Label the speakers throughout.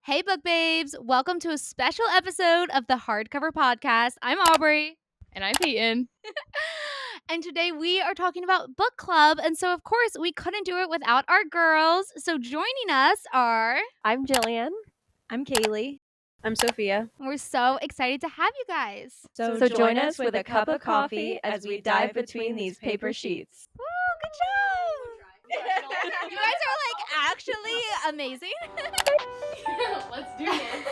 Speaker 1: Hey, book babes. Welcome to a special episode of the Hardcover Podcast. I'm Aubrey.
Speaker 2: And I'm Peyton.
Speaker 1: And today we are talking about book club. And so, of course, we couldn't do it without our girls. So, joining us are.
Speaker 3: I'm Jillian.
Speaker 4: I'm Kaylee.
Speaker 5: I'm Sophia.
Speaker 1: We're so excited to have you guys.
Speaker 3: So join us with a cup of coffee as we dive between these paper sheets.
Speaker 1: Woo, good job. You guys are like actually amazing.
Speaker 2: Let's do it.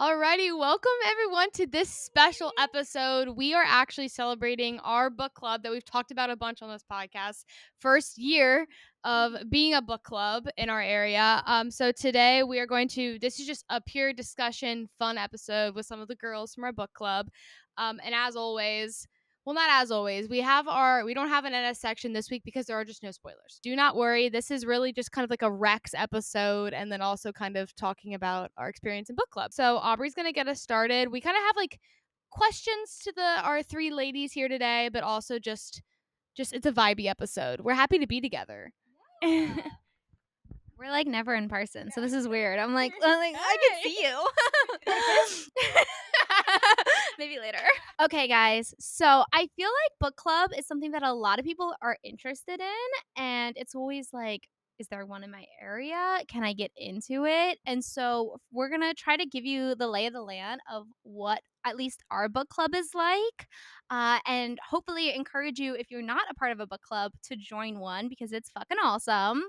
Speaker 2: Alrighty, welcome everyone to this special episode. We are actually celebrating our book club that we've talked about a bunch on this podcast. First year of being a book club in our area. So today we are this is just a pure discussion, fun episode with some of the girls from our book club. And as always, well, not as always. We don't have an NS section this week because there are just no spoilers. Do not worry. This is really just kind of like a Rex episode and then also kind of talking about our experience in book club. So Aubrey's going to get us started. We kind of have like questions to our three ladies here today, but also just it's a vibey episode. We're happy to be together.
Speaker 1: Yeah. We're like never in person, so this is weird. I'm like I can see you. Maybe later. Okay, guys. So I feel like book club is something that a lot of people are interested in, and it's always like, is there one in my area? Can I get into it? And so we're gonna try to give you the lay of the land of what at least our book club is like, and hopefully encourage you, if you're not a part of a book club, to join one because it's fucking awesome,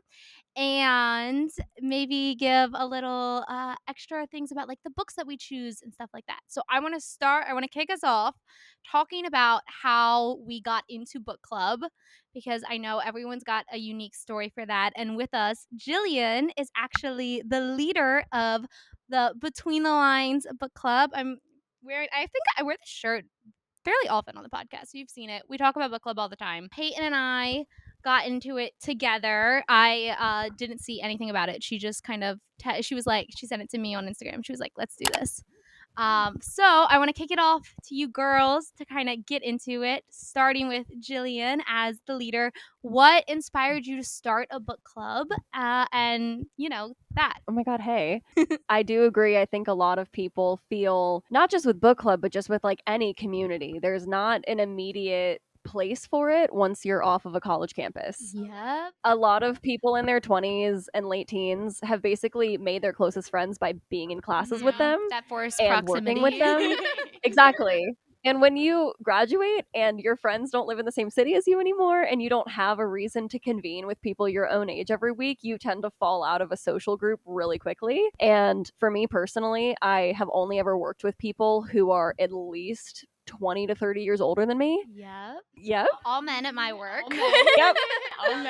Speaker 1: and maybe give a little extra things about like the books that we choose and stuff like that. So I want to kick us off talking about how we got into book club, because I know everyone's got a unique story for that. And with us, Jillian is actually the leader of the Between the Lines book club. I think I wear this shirt fairly often on the podcast. You've seen it. We talk about book club all the time. Peyton and I got into it together. I didn't see anything about it. She just kind of she sent it to me on Instagram. She was like, let's do this. So I want to kick it off to you girls to kind of get into it, starting with Jillian as the leader. What inspired you to start a book club? And that.
Speaker 3: Oh my God, hey. I do agree. I think a lot of people feel, not just with book club, but just with like any community, there's not an immediate place for it once you're off of a college campus.
Speaker 1: Yep.
Speaker 3: A lot of people in their 20s and late teens have basically made their closest friends by being in classes with them
Speaker 1: That forced
Speaker 3: and
Speaker 1: proximity.
Speaker 3: working with them. Exactly. And when you graduate and your friends don't live in the same city as you anymore and you don't have a reason to convene with people your own age every week, you tend to fall out of a social group really quickly. And for me personally, I have only ever worked with people who are at least 20 to 30 years older than me. Yep.
Speaker 1: All men at my work.
Speaker 3: Yep.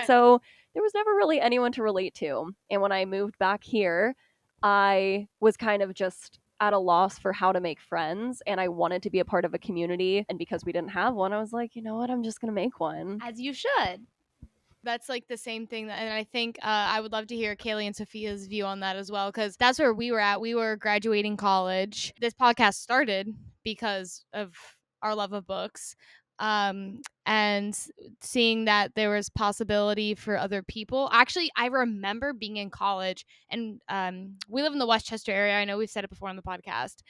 Speaker 3: So there was never really anyone to relate to. And when I moved back here, I was kind of just at a loss for how to make friends, and I wanted to be a part of a community. And because we didn't have one, I was like, you know what, I'm just gonna make one.
Speaker 1: As you should.
Speaker 2: That's like the same thing, and I think I would love to hear Kaylee and Sophia's view on that as well, because that's where we were at. We were graduating college. This podcast started because of our love of books, and seeing that there was possibility for other people. Actually, I remember being in college, and we live in the Westchester area. I know we've said it before on the podcast.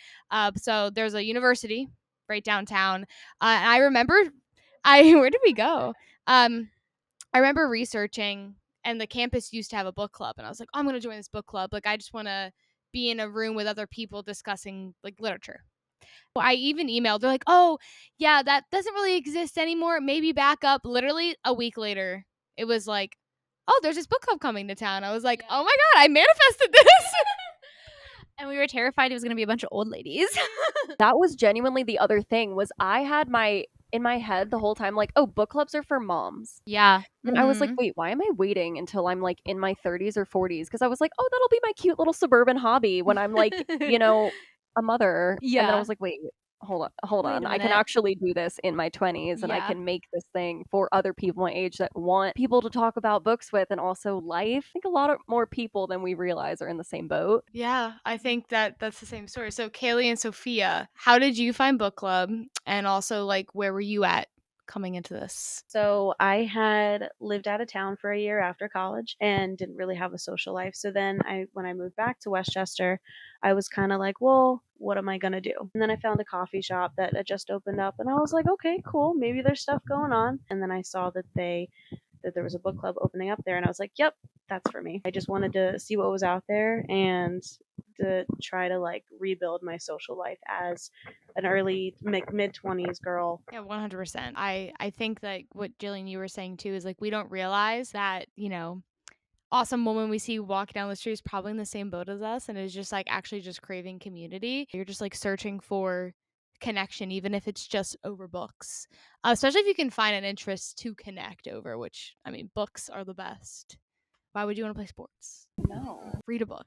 Speaker 2: So there's a university right downtown, and I remember where did we go? I remember researching, and the campus used to have a book club, and I was like, oh, I'm going to join this book club. Like, I just want to be in a room with other people discussing like literature. Well, I even emailed. They're like, oh, yeah, that doesn't really exist anymore. Maybe back up. Literally a week later, it was like, oh, there's this book club coming to town. I was like, oh my God, I manifested this.
Speaker 1: And we were terrified it was going to be a bunch of old ladies.
Speaker 3: That was genuinely the other thing, was I had in my head the whole time, like, oh, book clubs are for moms.
Speaker 1: Yeah.
Speaker 3: And I was like, wait, why am I waiting until I'm like in my 30s or 40s? Because I was like, oh, that'll be my cute little suburban hobby when I'm like, a mother.
Speaker 1: Yeah.
Speaker 3: And then I was like, wait, hold on. I can actually do this in my 20s, and I can make this thing for other people my age that want people to talk about books with, and also life. I think a lot more people than we realize are in the same boat.
Speaker 2: Yeah, I think that's the same story. So Kaylee and Sophia, how did you find book club? And also, like, where were you at coming into this?
Speaker 4: So I had lived out of town for a year after college and didn't really have a social life. So then when I moved back to Westchester, I was kind of like, well, what am I going to do? And then I found a coffee shop that had just opened up and I was like, okay, cool. Maybe there's stuff going on. And then I saw that there was a book club opening up there and I was like, yep, that's for me. I just wanted to see what was out there and to try to like rebuild my social life as an early mid 20s girl.
Speaker 2: Yeah, 100%. I think that what Jillian, you were saying too, is like we don't realize that, awesome woman we see walking down the street is probably in the same boat as us and is just like actually just craving community. You're just like searching for connection, even if it's just over books, especially if you can find an interest to connect over, which, I mean, books are the best. Why would you want to play sports?
Speaker 3: No.
Speaker 2: Read a book.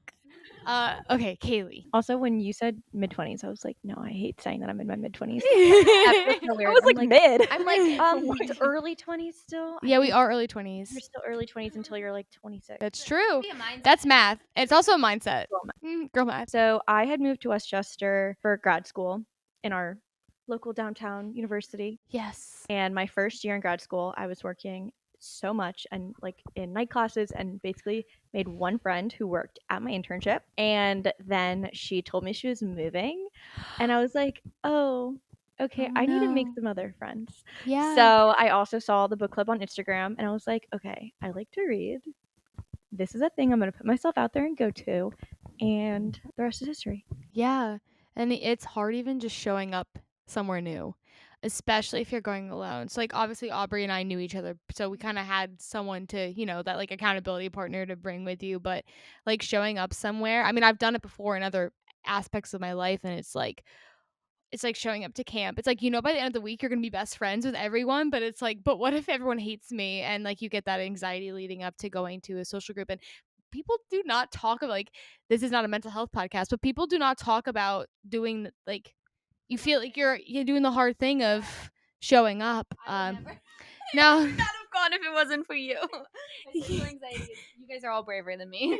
Speaker 2: Okay, Kaylee.
Speaker 5: Also, when you said mid-20s, I was like, no, I hate saying that I'm in my mid-20s.
Speaker 3: I
Speaker 5: That's so weird.
Speaker 3: was
Speaker 5: I'm
Speaker 3: like mid.
Speaker 5: I'm like, it's early 20s still. I
Speaker 2: Yeah, we
Speaker 5: think
Speaker 2: are early 20s.
Speaker 5: You're still early 20s until you're like 26.
Speaker 2: That's true.
Speaker 1: Be a mindset.
Speaker 2: That's math. It's also a mindset. Girl math.
Speaker 5: So I had moved to Westchester for grad school in our local downtown university.
Speaker 2: Yes.
Speaker 5: And my first year in grad school, I was working so much and like in night classes and basically made one friend who worked at my internship. And then she told me she was moving. And I was like, oh, okay,
Speaker 2: Oh,
Speaker 5: I need to make
Speaker 2: no.
Speaker 5: some other friends.
Speaker 2: Yeah.
Speaker 5: So I also saw the book club on Instagram and I was like, okay, I like to read. This is a thing I'm going to put myself out there and go to. And the rest is history.
Speaker 2: Yeah. And it's hard even just showing up somewhere new, especially if you're going alone. So, like, obviously, Aubrey and I knew each other. So we kind of had someone to, that like accountability partner to bring with you. But like showing up somewhere, I mean, I've done it before in other aspects of my life. And it's like showing up to camp. It's like, by the end of the week, you're going to be best friends with everyone. But it's like, but what if everyone hates me? And like you get that anxiety leading up to going to a social group. And people do not talk about, like, this is not a mental health podcast, but people do not talk about doing, like, you feel like you're doing the hard thing of showing up.
Speaker 1: I would never.
Speaker 2: No.
Speaker 1: I would not have gone if it wasn't for you. My social anxiety you guys are all braver than me.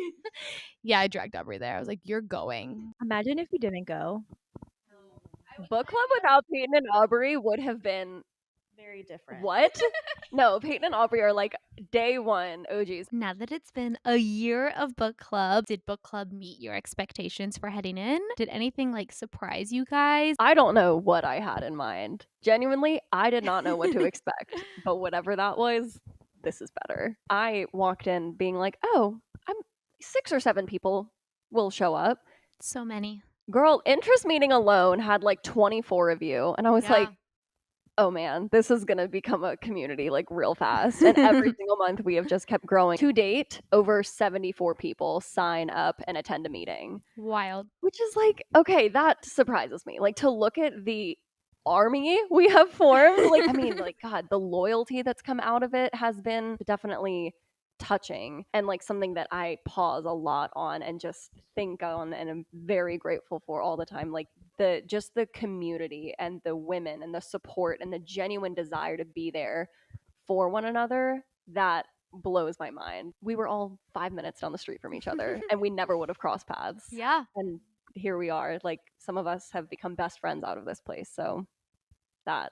Speaker 2: Yeah, I dragged Aubrey there. I was like, you're going.
Speaker 5: Imagine if you didn't go.
Speaker 3: Book club without Peyton and Aubrey would have been
Speaker 5: Very different.
Speaker 3: what? No, Peyton and Aubrey are like day one OGs.
Speaker 1: Now that it's been a year of book club, did book club meet your expectations for heading in? Did anything like surprise you guys?
Speaker 3: I don't know what I had in mind. Genuinely, I did not know what to expect. But whatever that was, this is better. I walked in being like, oh, I'm 6 or 7 people will show up.
Speaker 1: So many.
Speaker 3: Girl, interest meeting alone had like 24 of you. And I was like, oh man, this is going to become a community like real fast. And every single month we have just kept growing. To date, over 74 people sign up and attend a meeting.
Speaker 1: Wild.
Speaker 3: Which is like, okay, that surprises me. Like to look at the army we have formed. Like, I mean, like, God, the loyalty that's come out of it has been definitely touching and like something that I pause a lot on and just think on and I'm very grateful for all the time. Like the community and the women and the support and the genuine desire to be there for one another, that blows my mind. We were all 5 minutes down the street from each other and we never would have crossed paths.
Speaker 1: Yeah.
Speaker 3: And here we are. Like some of us have become best friends out of this place. So that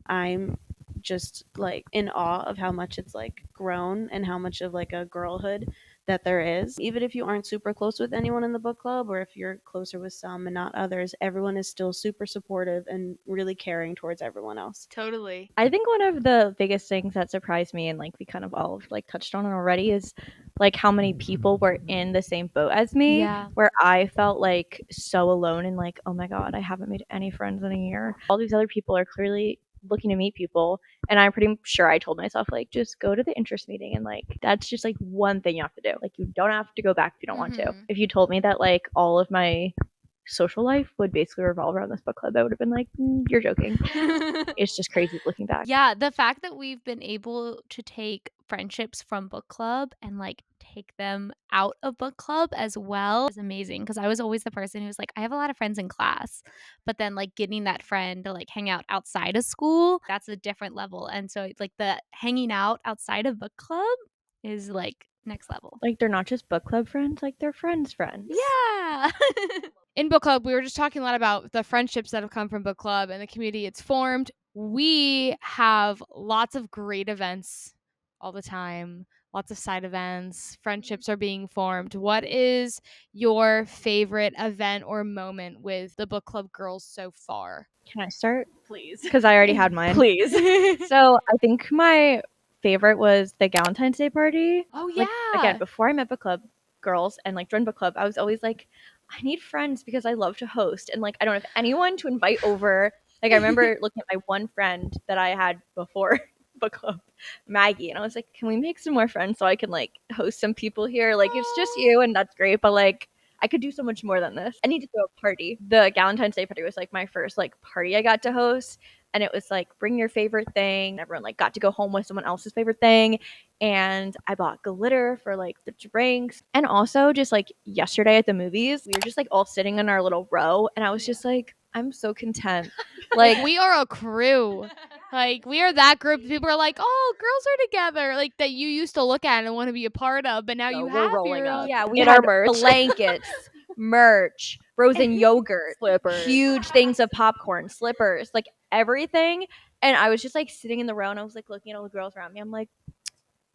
Speaker 3: I'm just like in awe of how much it's like grown and how much of like a girlhood that there is. Even if you aren't super close with anyone in the book club or if you're closer with some and not others, everyone is still super supportive and really caring towards everyone else.
Speaker 2: Totally.
Speaker 5: I think one of the biggest things that surprised me and like we kind of all like touched on it already is like how many people were in the same boat as me.
Speaker 1: Yeah.
Speaker 5: Where I felt like so alone and like, oh my God, I haven't made any friends in a year. All these other people are clearly looking to meet people. And I'm pretty sure I told myself, like, just go to the interest meeting. And like, that's just like one thing you have to do. Like, you don't have to go back if you don't want to. If you told me that like all of my social life would basically revolve around this book club, I would have been like, you're joking. It's just crazy looking back.
Speaker 1: Yeah, the fact that we've been able to take friendships from book club and like take them out of book club as well is amazing, because I was always the person who was like, I have a lot of friends in class, but then like getting that friend to like hang out outside of school, that's a different level. And so it's like the hanging out outside of book club is like next level.
Speaker 5: Like, they're not just book club friends, like they're friends.
Speaker 1: Yeah.
Speaker 2: In book club, we were just talking a lot about the friendships that have come from book club and the community it's formed. we have lots of great events all the time, lots of side events, friendships are being formed. What is your favorite event or moment with the book club girls so far?
Speaker 5: Can I start?
Speaker 3: Please.
Speaker 5: Because I already had mine.
Speaker 3: Please.
Speaker 5: So I think my favorite was the Valentine's Day party.
Speaker 2: Oh,
Speaker 5: Like,
Speaker 2: yeah.
Speaker 5: again, before I met book club girls and like joined book club, I was always like, I need friends because I love to host and like I don't have anyone to invite over. Like I remember looking at my one friend that I had before book club, Maggie, and I was like, can we make some more friends so I can like host some people here? Like it's just you and that's great, but like I could do so much more than this. I need to throw a party. The Valentine's Day party was like my first like party I got to host. And it was like bring your favorite thing. Everyone like got to go home with someone else's favorite thing. And I bought glitter for like the drinks. And also just like yesterday at the movies, we were just like all sitting in our little row. And I was just like, I'm so content.
Speaker 2: Like,
Speaker 5: Like
Speaker 2: we are a crew. Like, we are that group. People are like, oh, girls are together. Like, that you used to look at and want to be a part of, but now
Speaker 3: So
Speaker 2: you
Speaker 3: we're
Speaker 2: have
Speaker 3: rolling
Speaker 2: your
Speaker 3: up.
Speaker 2: own.
Speaker 5: yeah, we
Speaker 3: In
Speaker 5: had
Speaker 3: our merch.
Speaker 5: blankets, merch, frozen yogurt,
Speaker 3: Slippers.
Speaker 5: huge things of popcorn, slippers, like everything. And I was just like sitting in the row and I was like looking at all the girls around me. I'm like,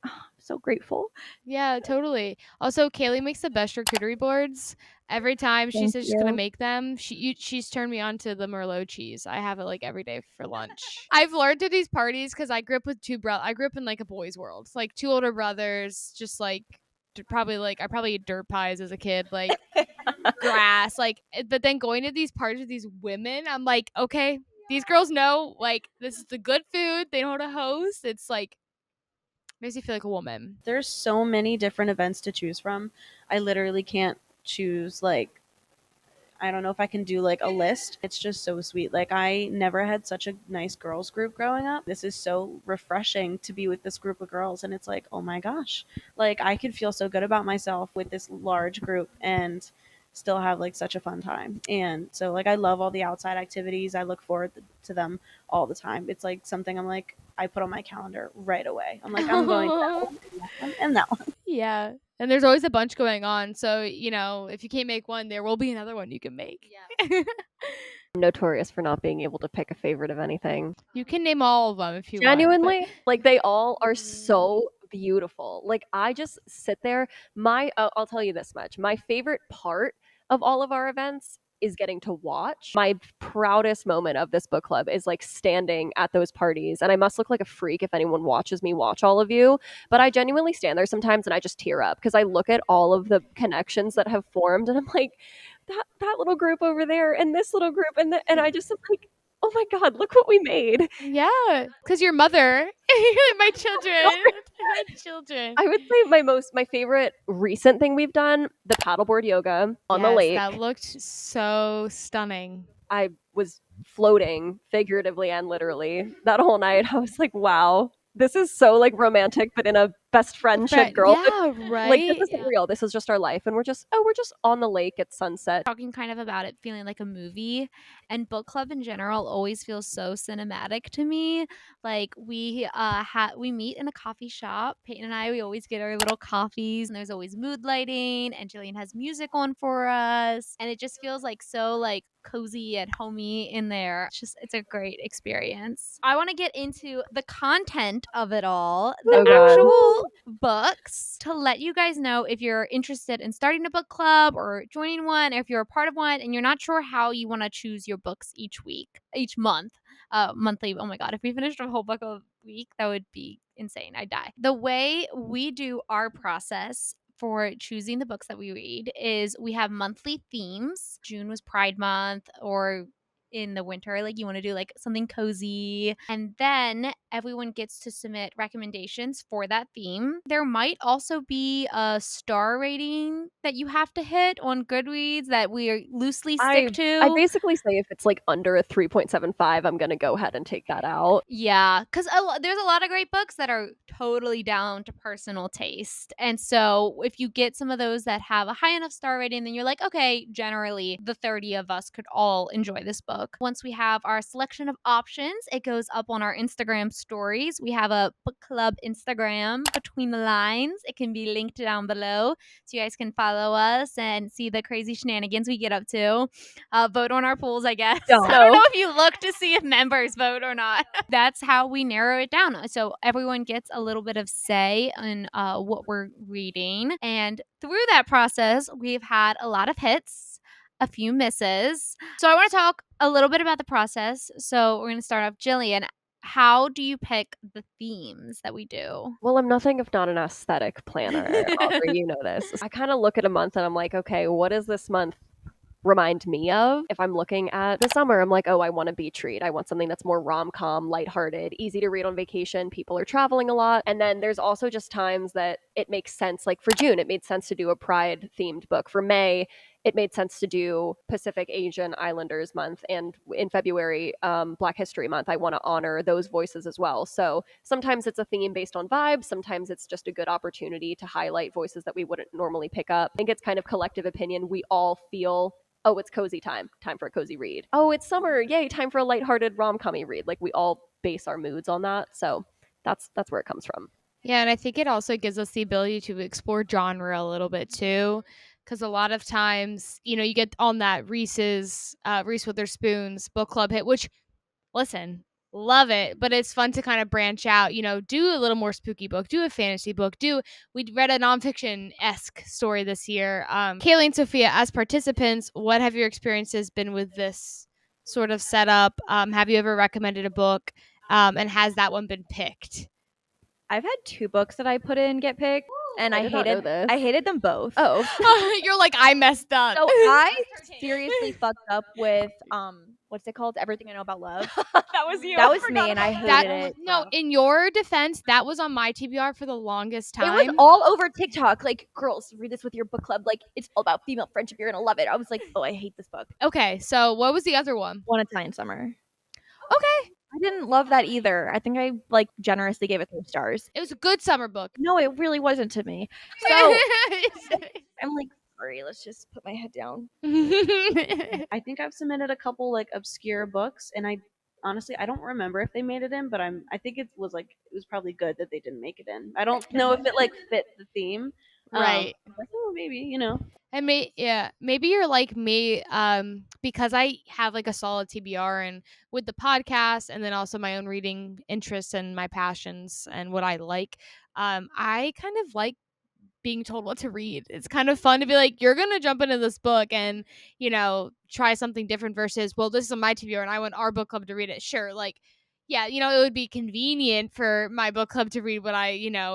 Speaker 5: oh, I'm so grateful.
Speaker 2: Yeah, totally. Also, Kaylee makes the best charcuterie boards. Every time she
Speaker 5: Thank
Speaker 2: says she's gonna
Speaker 5: you.
Speaker 2: make them, she's turned me on to the Merlot cheese. I have it like every day for lunch. I've learned through these parties because I grew up with I grew up in like a boys' world, like two older brothers, just like I probably ate dirt pies as a kid, like grass, like. But then going to these parties with these women, I'm like, okay, these girls know like this is the good food. They know how to host. It's like makes me feel like a woman.
Speaker 4: There's so many different events to choose from. I literally can't choose, like, I don't know if I can do like a list. It's just so sweet. Like, I never had such a nice girls group growing up. This is so refreshing to be with this group of girls, and it's like, oh my gosh. Like, I could feel so good about myself with this large group and still have like such a fun time. And so like I love all the outside activities. I look forward to them all the time. It's like something I'm like I put on my calendar right away. I'm like, I'm going to that one and that one.
Speaker 2: Yeah. And there's always a bunch going on. So, if you can't make one, there will be another one you can make. Yeah.
Speaker 3: I'm notorious for not being able to pick a favorite of anything.
Speaker 2: You can name all of them if you
Speaker 3: Genuinely,
Speaker 2: want.
Speaker 3: like they all are so beautiful. Like I just sit there. I'll tell you this much. My favorite part of all of our events is getting to watch. My proudest moment of this book club is like standing at those parties. And I must look like a freak if anyone watches me watch all of you, but I genuinely stand there sometimes and I just tear up because I look at all of the connections that have formed and I'm like that little group over there and this little group and I just am like, oh my god, look what we made.
Speaker 2: Yeah. Because your mother, my children, my children.
Speaker 3: I would say my favorite recent thing we've done, the paddleboard yoga on the lake.
Speaker 2: That looked so stunning.
Speaker 3: I was floating figuratively and literally that whole night. I was like, wow, this is so like romantic, but in a best friendship girl.
Speaker 2: Yeah, right.
Speaker 3: Like this isn't real. This is just our life, and we're just on the lake at sunset.
Speaker 1: Talking kind of about it feeling like a movie, and book club in general always feels so cinematic to me. Like we meet in a coffee shop. Peyton and I, we always get our little coffees, and there's always mood lighting, and Jillian has music on for us, and it just feels like so like cozy and homey in there. It's a great experience. I want to get into the content of it all, the
Speaker 3: Oh, God.
Speaker 1: actual books, to let you guys know if you're interested in starting a book club or joining one, or if you're a part of one and you're not sure how you want to choose your books each month, monthly. Oh my god, if we finished a whole book a week, that would be insane. I'd die. The way we do our process for choosing the books that we read is we have monthly themes. June was Pride Month, or in the winter, like you want to do like something cozy, and then everyone gets to submit recommendations for that theme. There might also be a star rating that you have to hit on Goodreads that we loosely stick to.
Speaker 3: I basically say if it's like under a 3.75, I'm gonna go ahead and take that out.
Speaker 1: Yeah, because there's a lot of great books that are totally down to personal taste. And so if you get some of those that have a high enough star rating, then you're like, okay, generally the 30 of us could all enjoy this book. book. Once we have our selection of options, it goes up on our Instagram stories. We have a book club Instagram, Between the Lines. It can be linked down below so you guys can follow us and see the crazy shenanigans we get up to. Vote on our polls, I guess.
Speaker 5: Don't.
Speaker 1: I don't know if you look to see if members vote or not. That's how we narrow it down. So everyone gets a little bit of say in what we're reading. And through that process, we've had a lot of hits, a few misses. So I want to talk a little bit about the process. So we're going to start off. Jillian, how do you pick the themes that we do?
Speaker 3: Well, I'm nothing if not an aesthetic planner. Aubrey, you know this. I kind of look at a month and I'm like, okay, what is this month remind me of? If I'm looking at the summer, I'm like, oh, I want a beach read. I want something that's more rom-com, lighthearted, easy to read on vacation. People are traveling a lot. And then there's also just times that it makes sense. Like for June, it made sense to do a pride themed book. For May, it made sense to do Pacific Asian Islanders month. And in February, Black History month, I want to honor those voices as well. So sometimes it's a theme based on vibes. Sometimes it's just a good opportunity to highlight voices that we wouldn't normally pick up. I think it's kind of collective opinion. We all feel, oh, it's cozy time for a cozy read. Oh, it's summer, yay, time for a lighthearted rom-com-y read. Like we all base our moods on that. So that's where it comes from.
Speaker 2: Yeah, and I think it also gives us the ability to explore genre a little bit too. Because a lot of times, you get on that Reese Witherspoon's book club hit, which, listen, love it, but it's fun to kind of branch out, do a little more spooky book, do a fantasy book, we read a nonfiction-esque story this year. Kaylee and Sophia, as participants, what have your experiences been with this sort of setup? Have you ever recommended a book, and has that one been picked?
Speaker 5: I've had 2 books that I put in get picked, and
Speaker 3: I did not know this.
Speaker 5: I hated them both.
Speaker 3: Oh.
Speaker 2: You're like, I messed up.
Speaker 5: So I seriously fucked up with what's it called? Everything I Know About Love.
Speaker 3: That was you.
Speaker 5: That was me, and I hated it.
Speaker 2: No, in your defense, that was on my TBR for the longest time.
Speaker 5: It was all over TikTok. Like, girls, read this with your book club. Like, it's all about female friendship. You're gonna love it. I was like, oh, I hate this book.
Speaker 2: Okay, so what was the other one?
Speaker 5: One Italian Summer. Okay. I didn't love that either. I think I generously gave it 3 stars.
Speaker 2: It was a good summer book.
Speaker 5: No, it really wasn't to me. So I'm like, sorry, let's just put my head down.
Speaker 4: I think I've submitted a couple like obscure books, and I honestly don't remember if they made it in, but I think it was probably good that they didn't make it in. I don't know if it like fit the theme.
Speaker 2: Right.
Speaker 4: Like, oh, maybe
Speaker 2: And maybe you're like me, because I have like a solid TBR, and with the podcast and then also my own reading interests and my passions and what I like, I kind of like being told what to read. It's kind of fun to be like, you're gonna jump into this book and try something different versus, well, this is on my TBR and I want our book club to read it. Sure, like, yeah, it would be convenient for my book club to read what I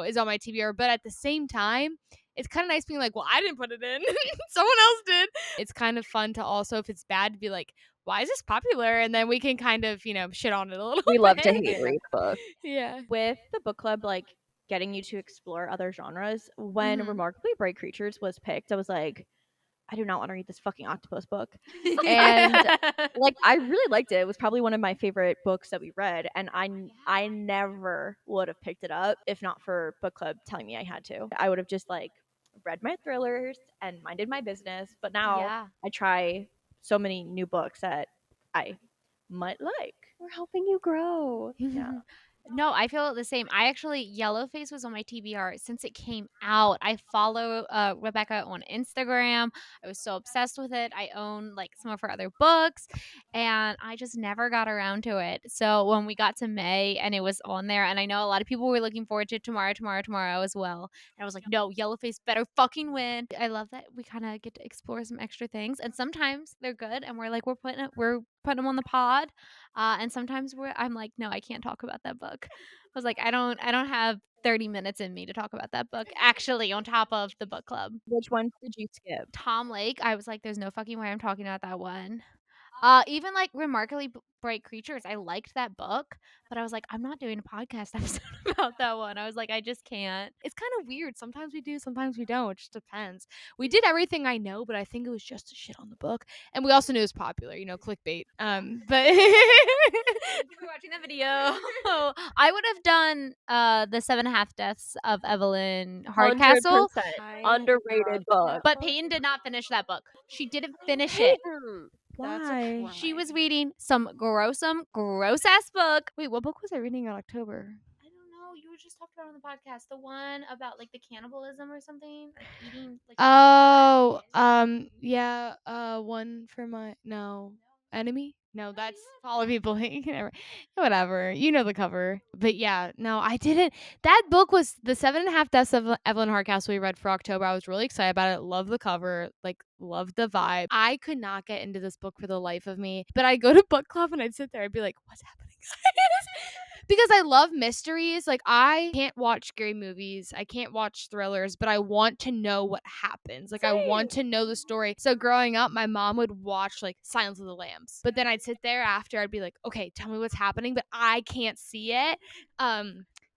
Speaker 2: is on my TBR, but at the same time, it's kind of nice being like, well, I didn't put it in. Someone else did. It's kind of fun to also, if it's bad, to be like, why is this popular? And then we can kind of, shit on it a little
Speaker 3: We
Speaker 2: bit.
Speaker 3: love to hate read books.
Speaker 2: Yeah.
Speaker 5: With the book club, like, getting you to explore other genres, when Remarkably Bright Creatures was picked, I was like, I do not want to read this fucking octopus book. And like, I really liked it. It was probably one of my favorite books that we read, and I never would have picked it up if not for book club telling me I had to. I would have just like read my thrillers and minded my business. But now I try so many new books that I might like.
Speaker 3: We're helping you grow.
Speaker 5: Yeah.
Speaker 1: No, I feel the same. Yellowface was on my TBR since it came out. I follow Rebecca on Instagram. I was so obsessed with it. I own like some of her other books, and I just never got around to it. So when we got to May and it was on there, and I know a lot of people were looking forward to tomorrow as well. And I was like, no, Yellowface better fucking win. I love that we kind of get to explore some extra things, and sometimes they're good, and we're putting them on the pod. And sometimes I'm like, no, I can't talk about that book. I was like, I don't have 30 minutes in me to talk about that book. Actually, on top of the book club,
Speaker 5: Which ones did you skip?
Speaker 1: Tom Lake, I was like, there's no fucking way I'm talking about that one. Even like Remarkably Bright Creatures, I liked that book, but I was like, I'm not doing a podcast episode about that one. I was like, I just can't. It's kind of weird. Sometimes we do, sometimes we don't. It just depends. We did Everything I Know, but I think it was just a shit on the book, and we also knew it was popular, clickbait. But for watching the video, I would have done the 7.5 Deaths of Evelyn Hardcastle.
Speaker 3: 100% underrated book.
Speaker 1: But Peyton did not finish that book. She didn't finish it.
Speaker 5: Why?
Speaker 1: She was reading some gross ass book.
Speaker 2: Wait, what book was I reading in October?
Speaker 1: I don't know. You were just talking about on the podcast the one about like the cannibalism or something, like eating. Like
Speaker 2: Oh, yeah. One for my enemy. No, that's follow people. Whatever. You know the cover. But yeah, no, I didn't. That book was the 7.5 Deaths of Evelyn Hardcastle we read for October. I was really excited about it. Love the cover. Like, love the vibe. I could not get into this book for the life of me. But I'd go to book club and I'd sit there. I'd be like, what's happening, guys? Because I love mysteries. Like, I can't watch scary movies. I can't watch thrillers, but I want to know what happens. Like, I want to know the story. So growing up, my mom would watch like Silence of the Lambs. But then I'd sit there after, I'd be like, okay, tell me what's happening, but I can't see it.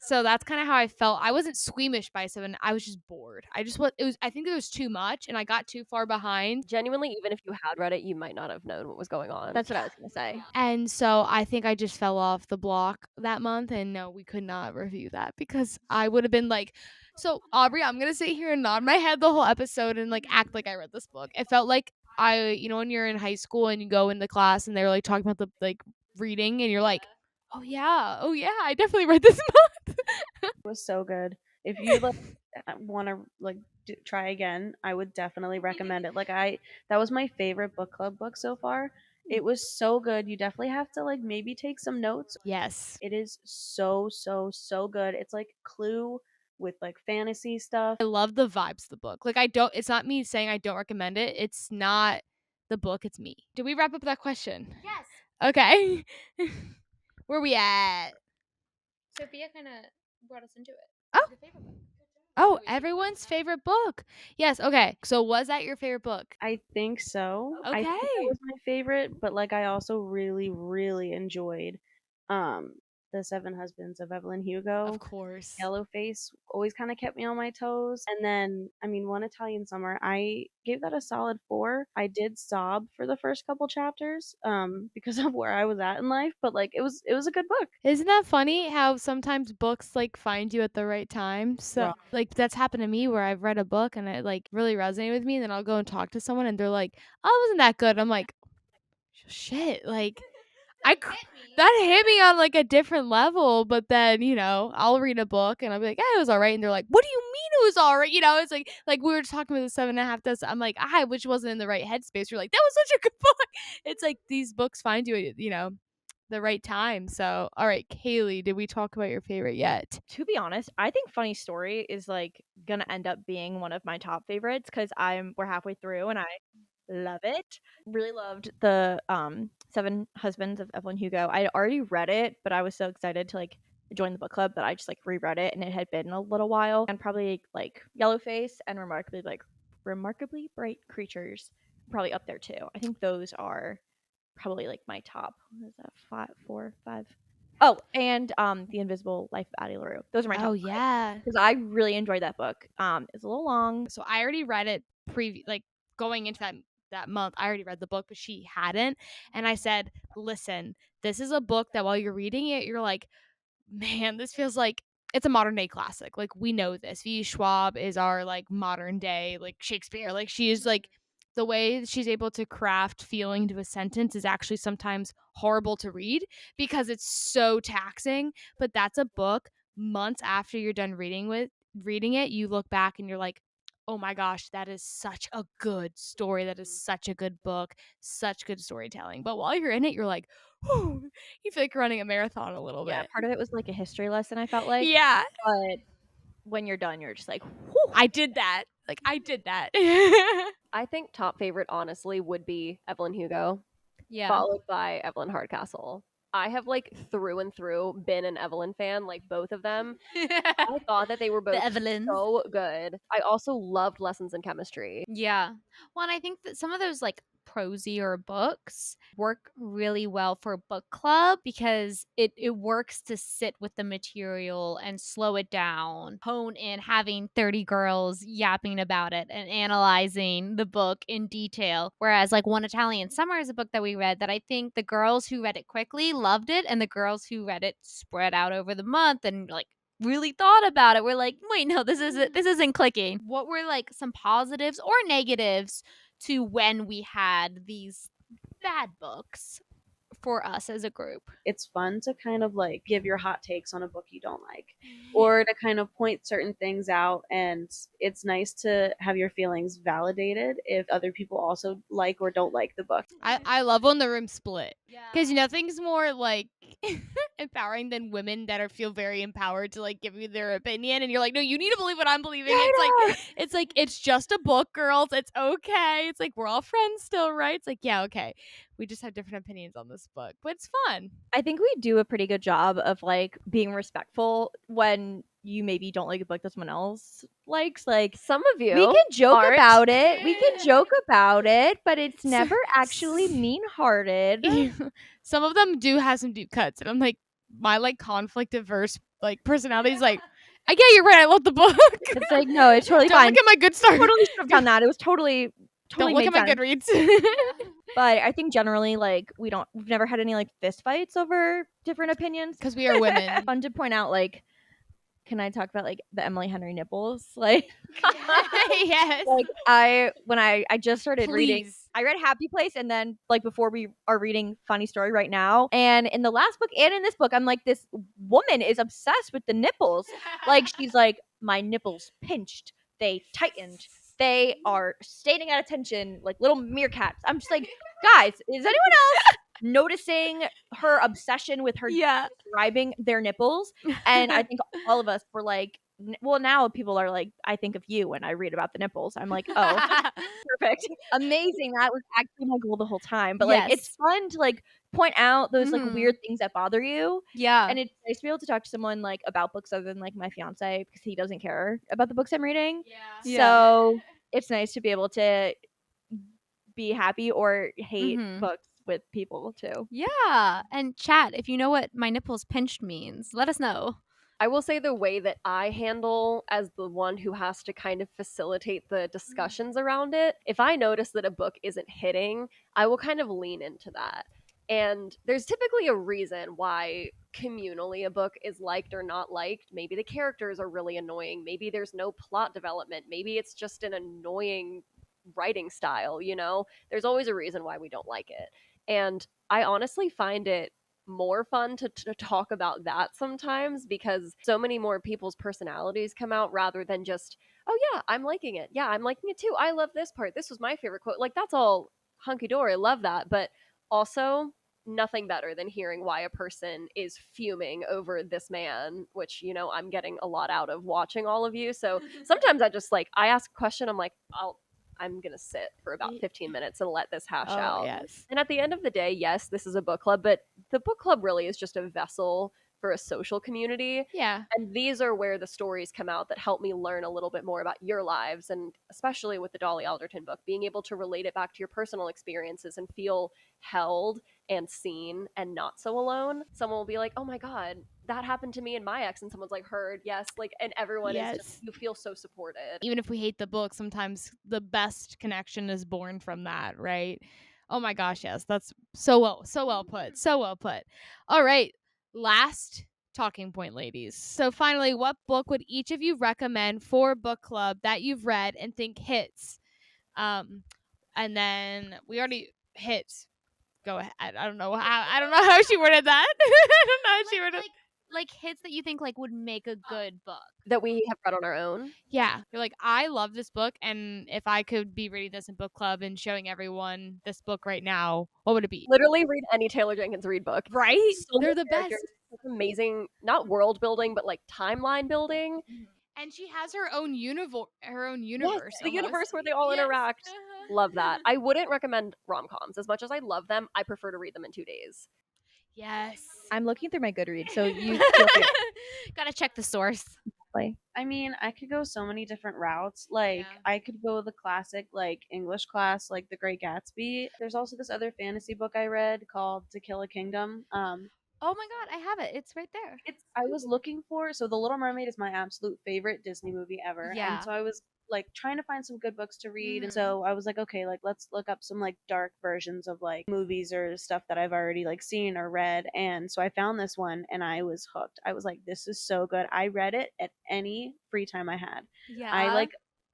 Speaker 2: So that's kind of how I felt. I wasn't squeamish by seven. I was just bored. I think it was too much and I got too far behind.
Speaker 3: Genuinely, even if you had read it, you might not have known what was going on.
Speaker 5: That's what I was gonna say.
Speaker 2: And so I think I just fell off the block that month. And no, we could not review that because I would have been like, so Aubrey, I'm going to sit here and nod my head the whole episode and like act like I read this book. It felt like when you're in high school and you go in the class and they're like talking about the like reading and you're like, oh yeah, I definitely read this month.
Speaker 4: It was so good. If you like want to like try again, I would definitely recommend it. That was my favorite book club book so far. It was so good. You definitely have to like maybe take some notes.
Speaker 2: Yes.
Speaker 4: It is so good. It's like Clue with like fantasy stuff.
Speaker 2: I love the vibes of the book. Like it's not me saying I don't recommend it. It's not the book, it's me. Did we wrap up that question?
Speaker 1: yes,
Speaker 2: Okay. Where we at?
Speaker 1: Sophia kind of brought us into it.
Speaker 2: Oh.
Speaker 1: Your favorite book.
Speaker 2: Oh, everyone's favorite book. Yes, okay. So was that your favorite book?
Speaker 4: I think so. I think that
Speaker 2: Okay.
Speaker 4: was my favorite, but like I also really enjoyed The Seven Husbands of Evelyn Hugo.
Speaker 2: Of course.
Speaker 4: Yellowface always kind of kept me on my toes. And then, I mean, One Italian Summer, I gave that a solid 4. I did sob for the first couple chapters because of where I was at in life, but like it was a good book.
Speaker 2: Isn't that funny how sometimes books like find you at the right time? So
Speaker 4: Right.
Speaker 2: like that's happened to me where I've read a book and it like really resonated with me and then I'll go and talk to someone and they're like, "Oh, it wasn't that good." I'm like, "Shit, like that hit me on like a different level." But then I'll read a book and I'll be like, "Yeah, it was all right," and they're like, "What do you mean it was all right?" It's like we were talking about the 7.5 Deaths. I'm like, I which wasn't in the right headspace. You're like, that was such a good book. It's like these books find you at the right time. So all right, Kaylee, did we talk about your favorite yet?
Speaker 5: To be honest, I think Funny Story is like gonna end up being one of my top favorites because we're halfway through and I love it. Really loved the Seven Husbands of Evelyn Hugo. I had already read it, but I was so excited to like join the book club that I just like reread it and it had been a little while. And probably like Yellowface and Remarkably Bright Creatures probably up there too. I think those are probably like my top. What is that? 5, 4, 5. Oh, and The Invisible Life of Addie LaRue. Those are my top.
Speaker 2: Oh yeah.
Speaker 5: Because I really enjoyed that book. It's a little long.
Speaker 2: So I already read it like going into that month. I already read the book, but she hadn't. And I said, "Listen, this is a book that while you're reading it, you're like, man, this feels like it's a modern day classic. Like we know this. V. Schwab is our like modern day like Shakespeare. Like she is like the way she's able to craft feeling to a sentence is actually sometimes horrible to read because it's so taxing. But that's a book months after you're done reading it, you look back and you're like, oh my gosh, that is such a good story. That is such a good book, such good storytelling. But while you're in it, you're like, whew, you feel like you're running a marathon a little
Speaker 5: Yeah,
Speaker 2: bit.
Speaker 5: part of it was like a history lesson, I felt like.
Speaker 2: Yeah.
Speaker 5: But when you're done, you're just like,
Speaker 2: Whew, I did that. Like, I did that.
Speaker 3: I think top favorite, honestly, would be Evelyn Hugo,
Speaker 1: Yeah.
Speaker 3: followed by Evelyn Hardcastle. I have like through and through been an Evelyn fan, like both of them. I thought that they were both
Speaker 1: Evelyns.
Speaker 3: so good. I also loved Lessons in Chemistry.
Speaker 1: Yeah. Well, and I think that some of those like prosier books work really well for a book club because it works to sit with the material and slow it down, hone in, having 30 girls yapping about it and analyzing the book in detail. Whereas like One Italian Summer is a book that we read that I think the girls who read it quickly loved it, and the girls who read it spread out over the month and like really thought about it. We're like, wait, no, this isn't clicking. What were like some positives or negatives to when we had these bad books for us as a group?
Speaker 4: It's fun to kind of like give your hot takes on a book you don't like, or to kind of point certain things out, and it's nice to have your feelings validated if other people also like or don't like the book.
Speaker 2: I love when the room split. Because nothing's more like empowering than women that feel very empowered to like give you their opinion, and you're like, no, you need to believe what I'm believing. It's just a book, girls. It's okay. It's like we're all friends still, right? It's like, yeah, okay. We just have different opinions on this book, but it's fun.
Speaker 5: I think we do a pretty good job of like being respectful when you maybe don't like a book that someone else likes. Like
Speaker 3: Some of you
Speaker 5: we can joke
Speaker 3: aren't.
Speaker 5: about it. We can joke about it, but it's never actually mean-hearted.
Speaker 2: Some of them do have some deep cuts, and I'm like, my like conflict averse like personality is like, I get you're right. I love the book.
Speaker 5: It's like, no, it's totally
Speaker 2: Don't
Speaker 5: fine.
Speaker 2: look at my good stars.
Speaker 5: Totally should have done that. It was totally
Speaker 2: Don't look
Speaker 5: made
Speaker 2: at my
Speaker 5: sense.
Speaker 2: Goodreads.
Speaker 5: But I think generally, like, we've never had any like fist fights over different opinions.
Speaker 2: Because we are women.
Speaker 5: Fun to point out, like, can I talk about like the Emily Henry nipples? Like,
Speaker 2: Yes.
Speaker 5: like when I just started reading,
Speaker 2: Please.
Speaker 5: I read Happy Place, and then like before we are reading Funny Story right now, and in the last book and in this book, I'm like, this woman is obsessed with the nipples. Like, she's like, my nipples pinched, they tightened, they are standing at attention like little meerkats. I'm just like, guys, is anyone else noticing her obsession with her describing their nipples? And I think all of us were like, well, now people are like, I think of you when I read about the nipples. I'm like, oh, perfect, amazing. That was actually my goal the whole time. But like, it's fun to like point out those like weird things that bother you.
Speaker 1: Yeah.
Speaker 5: And it's nice to be able to talk to someone like about books other than like my fiance, because he doesn't care about the books I'm reading. So it's nice to be able to be happy or hate books with people too.
Speaker 1: Yeah. And chat, if you know what my nipples pinched means, let us know.
Speaker 3: I will say the way that I handle as the one who has to kind of facilitate the discussions around it, if I notice that a book isn't hitting, I will kind of lean into that. And there's typically a reason why communally a book is liked or not liked. Maybe the characters are really annoying. Maybe there's no plot development. Maybe it's just an annoying writing style, you know? There's always a reason why we don't like it. And I honestly find it more fun to talk about that sometimes, because so many more people's personalities come out rather than just, oh yeah, I'm liking it. Yeah, I'm liking it too. I love this part. This was my favorite quote. Like, that's all hunky-dory. I love that. But also, nothing better than hearing why a person is fuming over this man, which, you know, I'm getting a lot out of watching all of you. So sometimes I just like, I ask a question, I'm like, I'm going to sit for about 15 minutes and let this hash out.
Speaker 2: Yes.
Speaker 3: And at the end of the day, yes, this is a book club, but the book club really is just a vessel for a social community.
Speaker 2: Yeah.
Speaker 3: And these are where the stories come out that help me learn a little bit more about your lives. And especially with the Dolly Alderton book, being able to relate it back to your personal experiences and feel held and seen and not so alone. Someone will be like, oh my God, that happened to me and my ex. And someone's like, heard, yes. Like, and everyone is just, you feel so supported.
Speaker 2: Even if we hate the book, sometimes the best connection is born from that, right? Oh my gosh, yes. That's so well put. So well put. All right. Last talking point, ladies. So finally, what book would each of you recommend for book club that you've read and think hits? And then we already hit. Go ahead. I don't know how she worded that. I don't know how she worded it.
Speaker 1: Like hits that you think like would make a good book.
Speaker 3: That we have read on our own.
Speaker 2: Yeah. You're like, I love this book, and if I could be reading this in book club and showing everyone this book right now, what would it be?
Speaker 3: Literally read any Taylor Jenkins Reid book.
Speaker 2: Right?
Speaker 3: So
Speaker 2: They're
Speaker 3: many
Speaker 2: the best.
Speaker 3: characters, amazing, not world building, but like timeline building.
Speaker 2: And she has her own universe.
Speaker 3: Yes, the universe
Speaker 2: almost.
Speaker 3: where they all interact.
Speaker 2: Uh-huh.
Speaker 3: Love that. I wouldn't recommend rom-coms. As much as I love them, I prefer to read them in 2 days.
Speaker 2: Yes.
Speaker 5: I'm looking through my Goodreads, so you feel free
Speaker 1: Gotta check the source.
Speaker 5: to play.
Speaker 4: I mean, I could go so many different routes. Like,
Speaker 2: Yeah.
Speaker 4: I could go the classic, like, English class, like The Great Gatsby. There's also this other fantasy book I read called To Kill a Kingdom.
Speaker 1: Oh my god, I have it. It's right there.
Speaker 4: I was looking for, so The Little Mermaid is my absolute favorite Disney movie ever.
Speaker 1: Yeah.
Speaker 4: And so I was like trying to find some good books to read. And
Speaker 1: Mhm.
Speaker 4: so I was like, okay, like let's look up some like dark versions of like movies or stuff that I've already like seen or read. And so I found this one and I was hooked. I was like, this is so good. I read it at any free time I had.
Speaker 1: Yeah.
Speaker 4: I like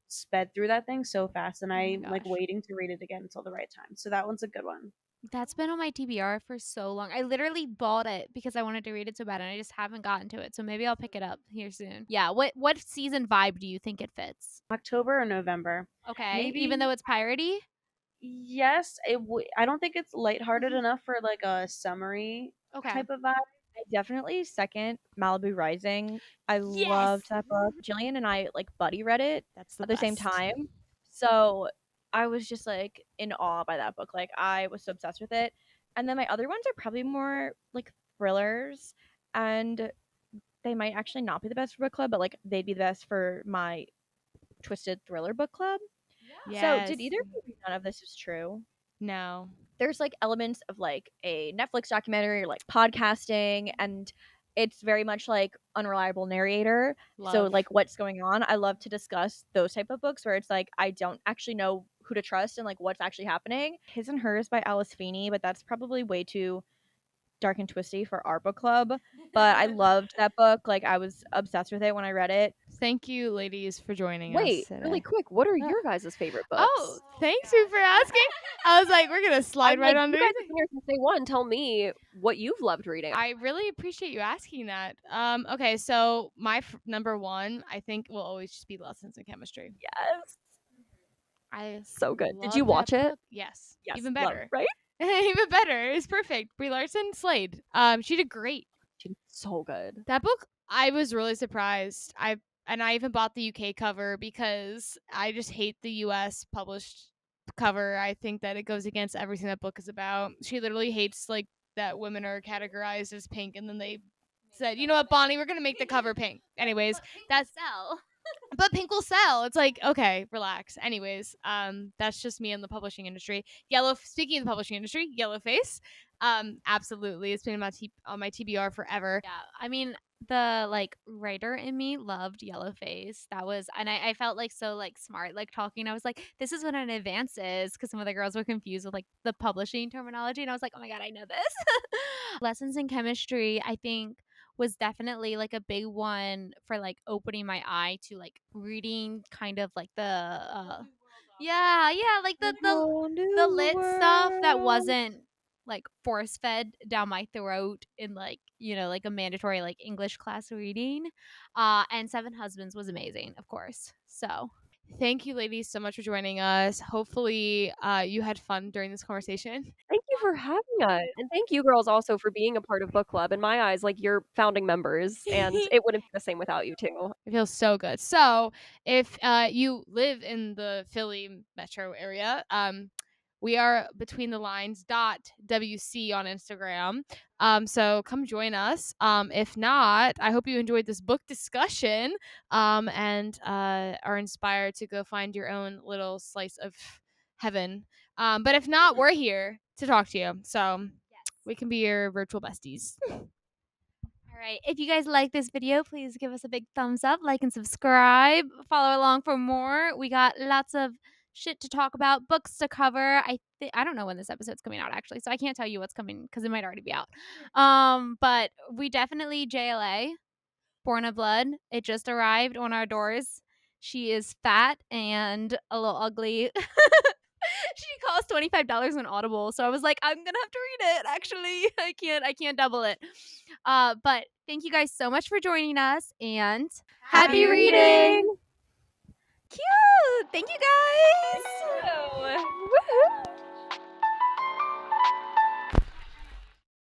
Speaker 4: sped through that thing so fast, and
Speaker 1: Oh
Speaker 4: I'm
Speaker 1: my
Speaker 4: like
Speaker 1: gosh.
Speaker 4: waiting to read it again until the right time. So that one's a good one.
Speaker 1: That's been on my TBR for so long. I literally bought it because I wanted to read it so bad, and I just haven't gotten to it. So maybe I'll pick it up here soon. Yeah. What season vibe do you think it fits?
Speaker 4: October or November.
Speaker 1: Okay.
Speaker 4: Maybe
Speaker 1: Even though it's piratey?
Speaker 4: yes, I don't think it's lighthearted enough for like a summery
Speaker 1: Okay.
Speaker 4: type of vibe.
Speaker 5: I definitely second Malibu Rising. I loved
Speaker 1: Yes.
Speaker 5: that book. Jillian and I like buddy read it
Speaker 2: That's the
Speaker 5: at the same
Speaker 2: best.
Speaker 5: time. So I was just like in awe by that book. Like I was so obsessed with it. And then my other ones are probably more like thrillers, and they might actually not be the best for book club, but like they'd be the best for my twisted thriller book club. So did
Speaker 2: Yes.
Speaker 5: either of you read None of This Is True?
Speaker 2: No.
Speaker 5: There's like elements of like a Netflix documentary or like podcasting, and it's very much like unreliable narrator. So
Speaker 2: Love.
Speaker 5: like what's going on? I love to discuss those type of books where it's like I don't actually know who to trust and like what's actually happening. His and Hers by Alice Feeney, but that's probably way too dark and twisty for our book club. But I loved that book. Like I was obsessed with it when I read it.
Speaker 2: Thank you, ladies, for joining us
Speaker 3: Wait,
Speaker 2: today.
Speaker 3: really quick, what are
Speaker 2: Uh,
Speaker 3: your guys' favorite books?
Speaker 2: Oh, thanks you for asking. I was like, we're gonna slide
Speaker 3: I'm
Speaker 2: right
Speaker 3: like, you
Speaker 2: under.
Speaker 3: guys have been here since day one. Tell me what you've loved reading.
Speaker 2: I really appreciate you asking that. Okay, so my number one, I think, will always just be Lessons in Chemistry.
Speaker 3: Yes.
Speaker 2: I
Speaker 3: So good. Did
Speaker 2: love
Speaker 3: you watch
Speaker 2: that
Speaker 3: it?
Speaker 2: book. Yes,
Speaker 3: Yes.
Speaker 2: even
Speaker 3: love,
Speaker 2: better.
Speaker 3: right?
Speaker 2: Even better. It's perfect. Brie Larson slayed. She did great.
Speaker 3: She's so good.
Speaker 2: That book, I was really surprised. I even bought the UK cover because I just hate the US published cover. I think that it goes against everything that book is about. She literally hates like that women are categorized as pink, and then they said, "You know what, Bonnie, we're gonna make the cover pink." Anyways, that's
Speaker 1: sell.
Speaker 2: but pink will sell. It's like, okay, relax. Anyways, that's just me in the publishing industry. Speaking of the publishing industry, Yellowface, absolutely, it's been on my TBR forever.
Speaker 1: Yeah, I mean, the like writer in me loved Yellowface. That was, and I felt like so like smart, like talking. I was like, this is what an advance is, because some of the girls were confused with like the publishing terminology, and I was like, oh my god, I know this. Lessons in Chemistry, I think, was definitely like a big one for like opening my eye to like reading kind of like the yeah, like the lit stuff that wasn't like force fed down my throat in like, you know, like a mandatory like English class reading. And Seven Husbands was amazing, of course. So
Speaker 2: Thank you, ladies, so much for joining us. Hopefully, you had fun during this conversation.
Speaker 3: Thank you for having us. And thank you girls also for being a part of book club. In my eyes, like you're founding members, and it wouldn't be the same without you too.
Speaker 2: It feels so good. So, if you live in the Philly metro area, we are between the lines .wc on Instagram. So come join us. If not, I hope you enjoyed this book discussion and are inspired to go find your own little slice of heaven. But if not, we're here to talk to you. So we can be your virtual besties.
Speaker 1: all right, if you guys like this video, please give us a big thumbs up, like and subscribe. Follow along for more. We got lots of shit to talk about, books to cover. I don't know when this episode's coming out actually, so I can't tell you what's coming because it might already be out. But we definitely JLA, Born of Blood. It just arrived on our doors. She is fat and a little ugly. She cost $25 on Audible, so I was like, I'm gonna have to read it. Actually, I can't double it. But thank you guys so much for joining us, and
Speaker 3: Happy reading!
Speaker 1: Cute. Thank you guys.